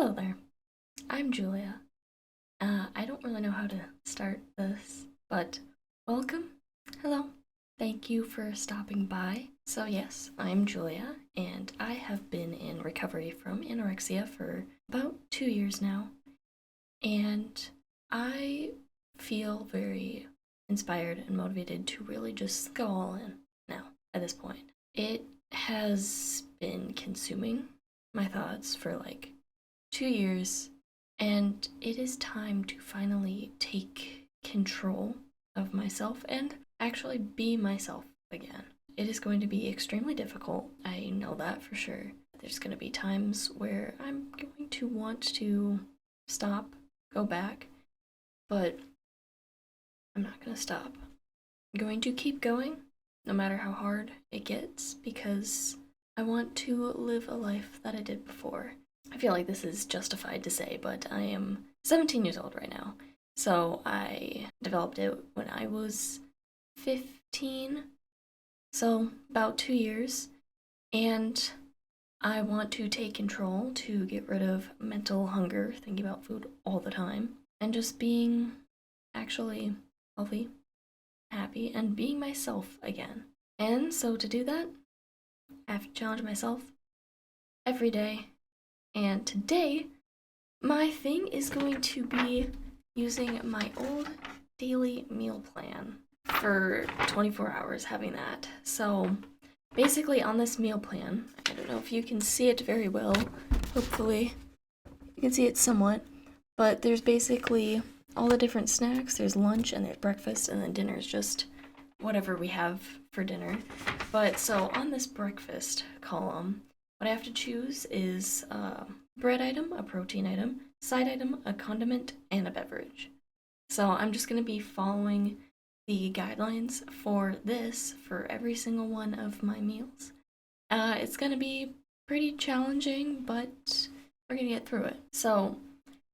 Hello there, I'm Julia. I don't really know how to start this, but welcome. Hello. Thank you for stopping by. So, yes, I'm Julia, and I have been in recovery from anorexia for about 2 years now, and I feel very inspired and motivated to really just go all in now at this point. It has been consuming my thoughts for like 2 years, and it is time to finally take control of myself and actually be myself again. It is going to be extremely difficult. I know that for sure. There's going to be times where I'm going to want to stop, go back, but I'm not going to stop. I'm going to keep going no matter how hard it gets because I want to live a life that I did before. I feel like this is justified to say, but I am 17 years old right now. So I developed it when I was 15, so about 2 years. And I want to take control to get rid of mental hunger, thinking about food all the time, and just being actually healthy, happy, and being myself again. And so to do that, I have to challenge myself every day. And today, my thing is going to be using my old daily meal plan for 24 hours, having that. So basically on this meal plan, I don't know if you can see it very well, hopefully you can see it somewhat, but there's basically all the different snacks. There's lunch and there's breakfast, and then dinner is just whatever we have for dinner. But so on this breakfast column, what I have to choose is a bread item, a protein item, side item, a condiment, and a beverage. So I'm just going to be following the guidelines for this for every single one of my meals. It's going to be pretty challenging, but we're going to get through it. So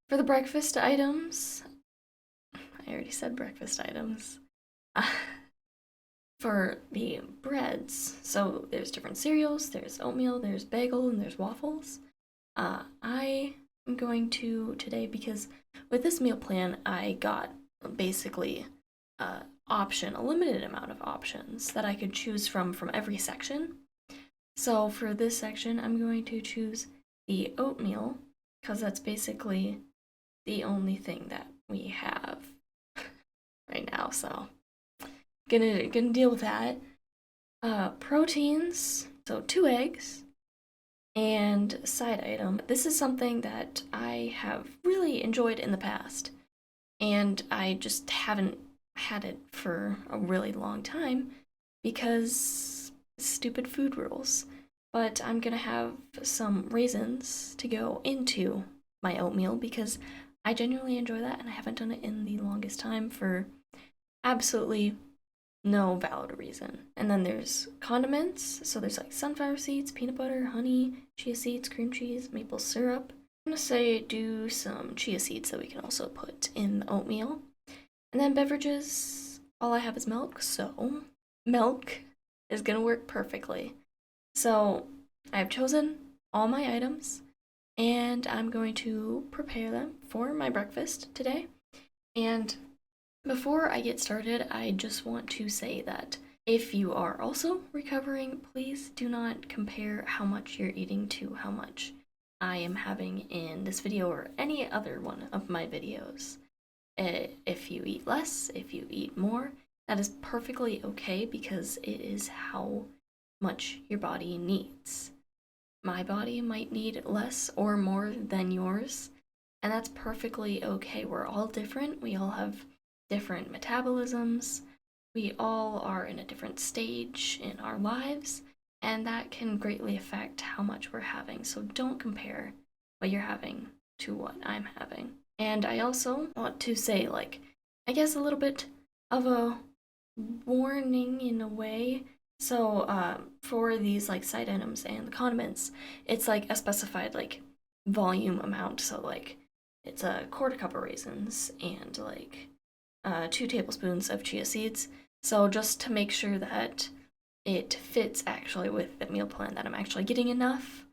for the breakfast items, I already said breakfast items. For the breads, so there's different cereals, there's oatmeal, there's bagel, and there's waffles. I am going to today, because with this meal plan, I got basically a limited amount of options that I could choose from every section. So for this section, I'm going to choose the oatmeal, because that's basically the only thing that we have right now, so gonna deal with that. Proteins, so 2 eggs, and side item. This is something that I have really enjoyed in the past, and I just haven't had it for a really long time because stupid food rules. But I'm gonna have some raisins to go into my oatmeal because I genuinely enjoy that, and I haven't done it in the longest time for absolutely no valid reason. And then there's condiments. So there's like sunflower seeds, peanut butter, honey, chia seeds, cream cheese, maple syrup. I'm gonna say do some chia seeds that we can also put in the oatmeal. And then beverages, all I have is milk, so milk is gonna work perfectly. So I have chosen all my items, and I'm going to prepare them for my breakfast today. And before I get started, I just want to say that if you are also recovering, please do not compare how much you're eating to how much I am having in this video or any other one of my videos. If you eat less, if you eat more, that is perfectly okay because it is how much your body needs. My body might need less or more than yours, and that's perfectly okay. We're all different. We all have different metabolisms. We all are in a different stage in our lives, and that can greatly affect how much we're having. So don't compare what you're having to what I'm having. And I also want to say, like, I guess a little bit of a warning in a way. So for these like side items and the condiments, it's like a specified like volume amount. So like it's a quarter cup of raisins and like 2 tablespoons of chia seeds. So just to make sure that it fits actually with the meal plan, that I'm actually getting enough,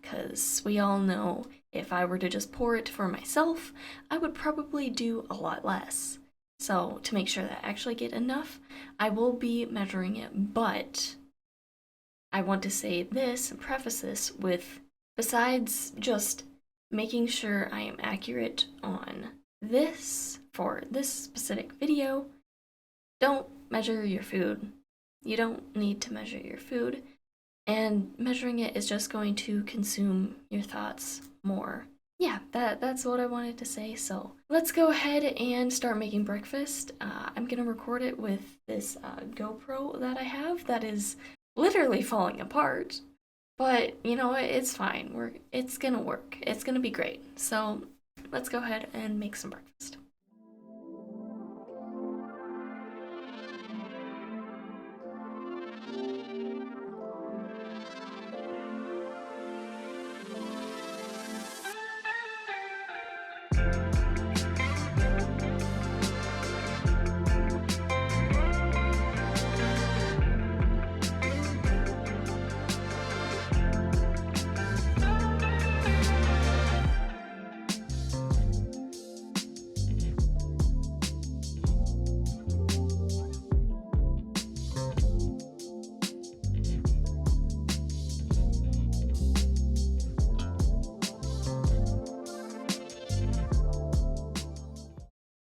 because we all know if I were to just pour it for myself, I would probably do a lot less. So to make sure that I actually get enough, I will be measuring it, but I want to say this and preface this with, besides just making sure I am accurate on this for this specific video, don't measure your food. You don't need to measure your food, and measuring it is just going to consume your thoughts more. Yeah, that's what I wanted to say. So let's go ahead and start making breakfast. I'm gonna record it with this GoPro that I have that is literally falling apart. But you know what? It's fine. It's gonna work. It's gonna be great. So let's go ahead and make some breakfast.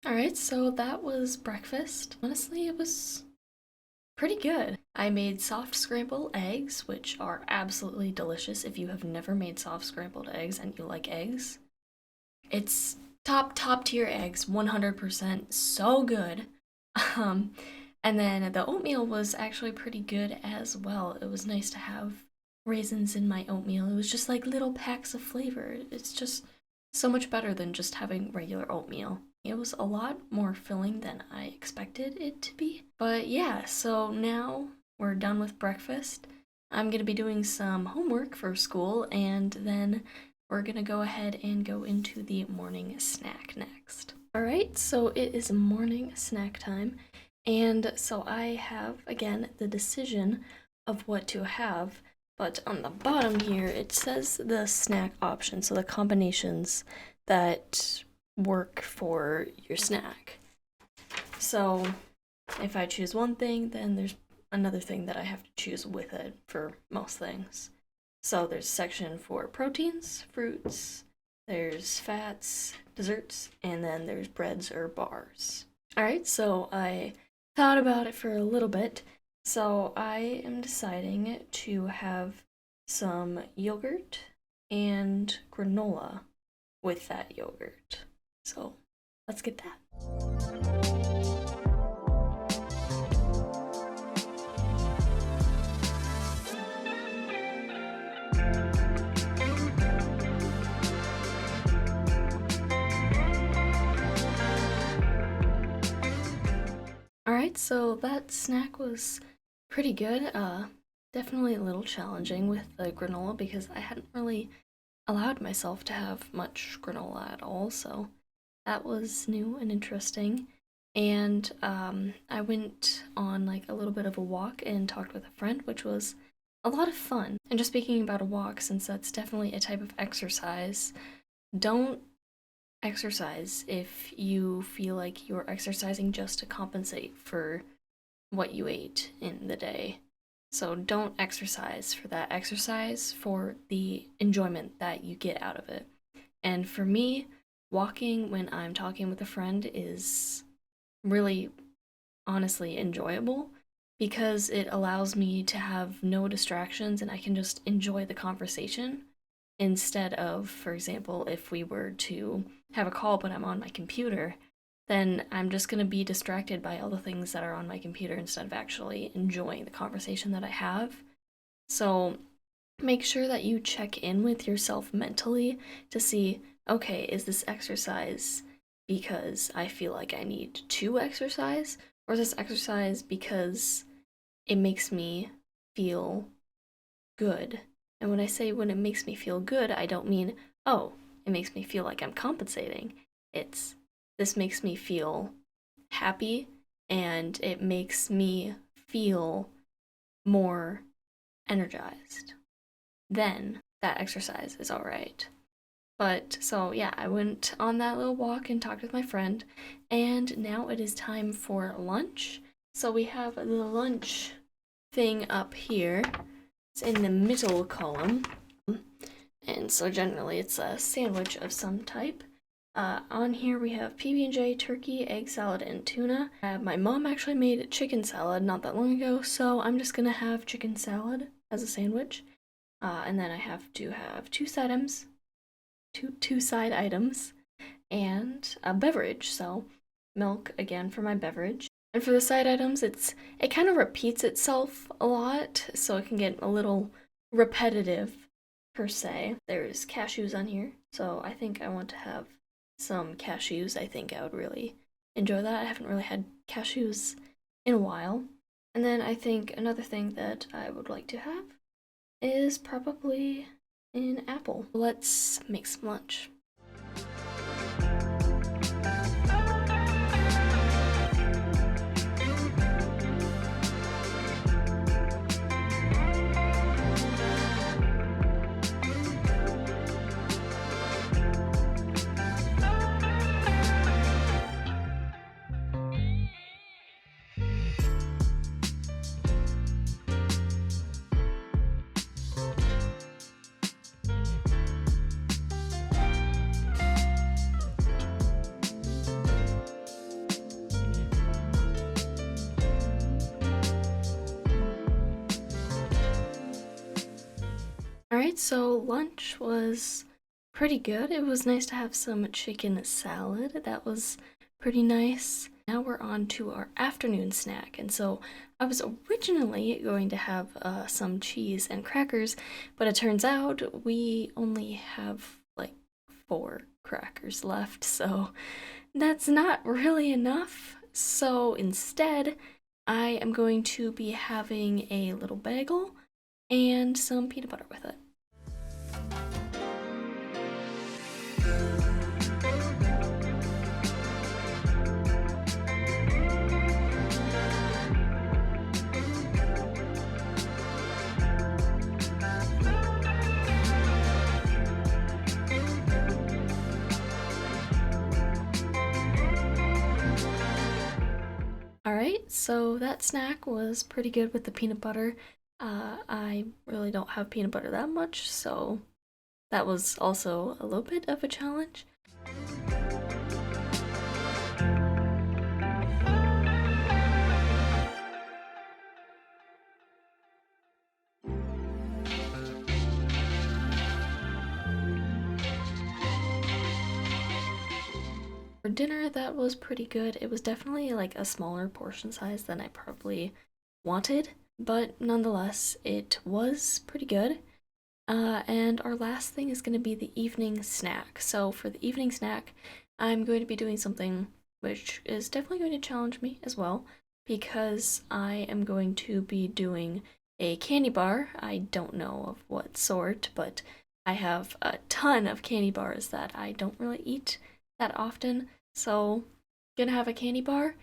Alright, so that was breakfast. Honestly, it was pretty good. I made soft scrambled eggs, which are absolutely delicious if you have never made soft scrambled eggs and you like eggs. It's top tier eggs, 100%, so good. Um, and then the oatmeal was actually pretty good as well. It was nice to have raisins in my oatmeal. It was just like little packs of flavor. It's just so much better than just having regular oatmeal. It was a lot more filling than I expected it to be. But yeah, so now we're done with breakfast. I'm gonna be doing some homework for school, and then we're gonna go ahead and go into the morning snack next. Alright, so it is morning snack time, and so I have, again, the decision of what to have, but on the bottom here it says the snack option, so the combinations that work for your snack. So if I choose one thing, then there's another thing that I have to choose with it for most things. So there's a section for proteins, fruits, there's fats, desserts, and then there's breads or bars. Alright, so I thought about it for a little bit. So I am deciding to have some yogurt and granola with that yogurt. So let's get that. Alright, so that snack was pretty good. Definitely a little challenging with the granola because I hadn't really allowed myself to have much granola at all, so that was new and interesting. And I went on like a little bit of a walk and talked with a friend, which was a lot of fun. And just speaking about a walk, since that's definitely a type of exercise, don't exercise if you feel like you're exercising just to compensate for what you ate in the day. So don't exercise for that. Exercise for the enjoyment that you get out of it. And for me, walking when I'm talking with a friend is really honestly enjoyable because it allows me to have no distractions and I can just enjoy the conversation instead of, for example, if we were to have a call but I'm on my computer, then I'm just going to be distracted by all the things that are on my computer instead of actually enjoying the conversation that I have. So make sure that you check in with yourself mentally to see, okay, is this exercise because I feel like I need to exercise, or is this exercise because it makes me feel good? And when I say when it makes me feel good, I don't mean, oh, it makes me feel like I'm compensating. It's, this makes me feel happy and it makes me feel more energized. Then that exercise is alright. But so yeah, I went on that little walk and talked with my friend, and now it is time for lunch. So we have the lunch thing up here. It's in the middle column. And so generally it's a sandwich of some type. On here we have PB&J, turkey, egg salad, and tuna. My mom actually made chicken salad not that long ago, so I'm just gonna have chicken salad as a sandwich. And then I have to have two side items, and a beverage. So milk again for my beverage. And for the side items, it kind of repeats itself a lot, so it can get a little repetitive per se. There's cashews on here, so I think I want to have some cashews. I think I would really enjoy that. I haven't really had cashews in a while. And then I think another thing that I would like to have is probably an apple. Let's make some lunch. Alright, so lunch was pretty good. It was nice to have some chicken salad. That was pretty nice. Now we're on to our afternoon snack. And so I was originally going to have some cheese and crackers, but it turns out we only have like 4 crackers left, so that's not really enough. So instead, I am going to be having a little bagel and some peanut butter with it. Alright, so that snack was pretty good with the peanut butter. I really don't have peanut butter that much, so that was also a little bit of a challenge. For dinner, that was pretty good. It was definitely like a smaller portion size than I probably wanted, but nonetheless, it was pretty good. And our last thing is going to be the evening snack. So for the evening snack, I'm going to be doing something which is definitely going to challenge me as well, because I am going to be doing a candy bar. I don't know of what sort, but I have a ton of candy bars that I don't really eat that often. So gonna have a candy bar,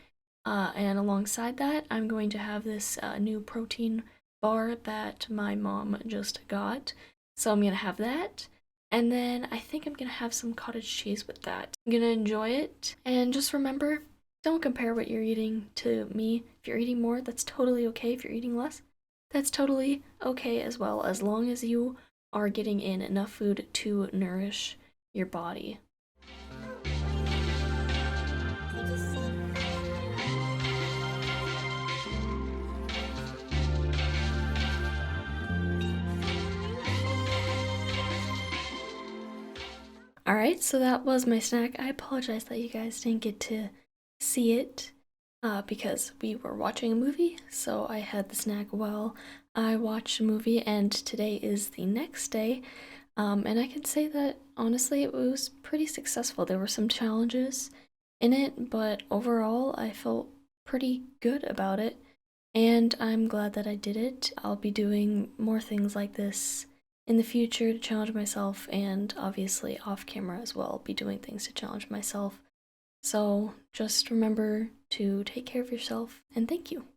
and alongside that, I'm going to have this new protein bar that my mom just got. So I'm gonna have that, and then I think I'm gonna have some cottage cheese with that. I'm gonna enjoy it, and just remember, don't compare what you're eating to me. If you're eating more, that's totally okay. If you're eating less, that's totally okay as well, as long as you are getting in enough food to nourish your body. Alright, so that was my snack. I apologize that you guys didn't get to see it because we were watching a movie, so I had the snack while I watched a movie, and today is the next day. And I can say that honestly, it was pretty successful. There were some challenges in it, but overall, I felt pretty good about it, and I'm glad that I did it. I'll be doing more things like this in the future to challenge myself, and obviously off camera as well, be doing things to challenge myself. So just remember to take care of yourself, and thank you.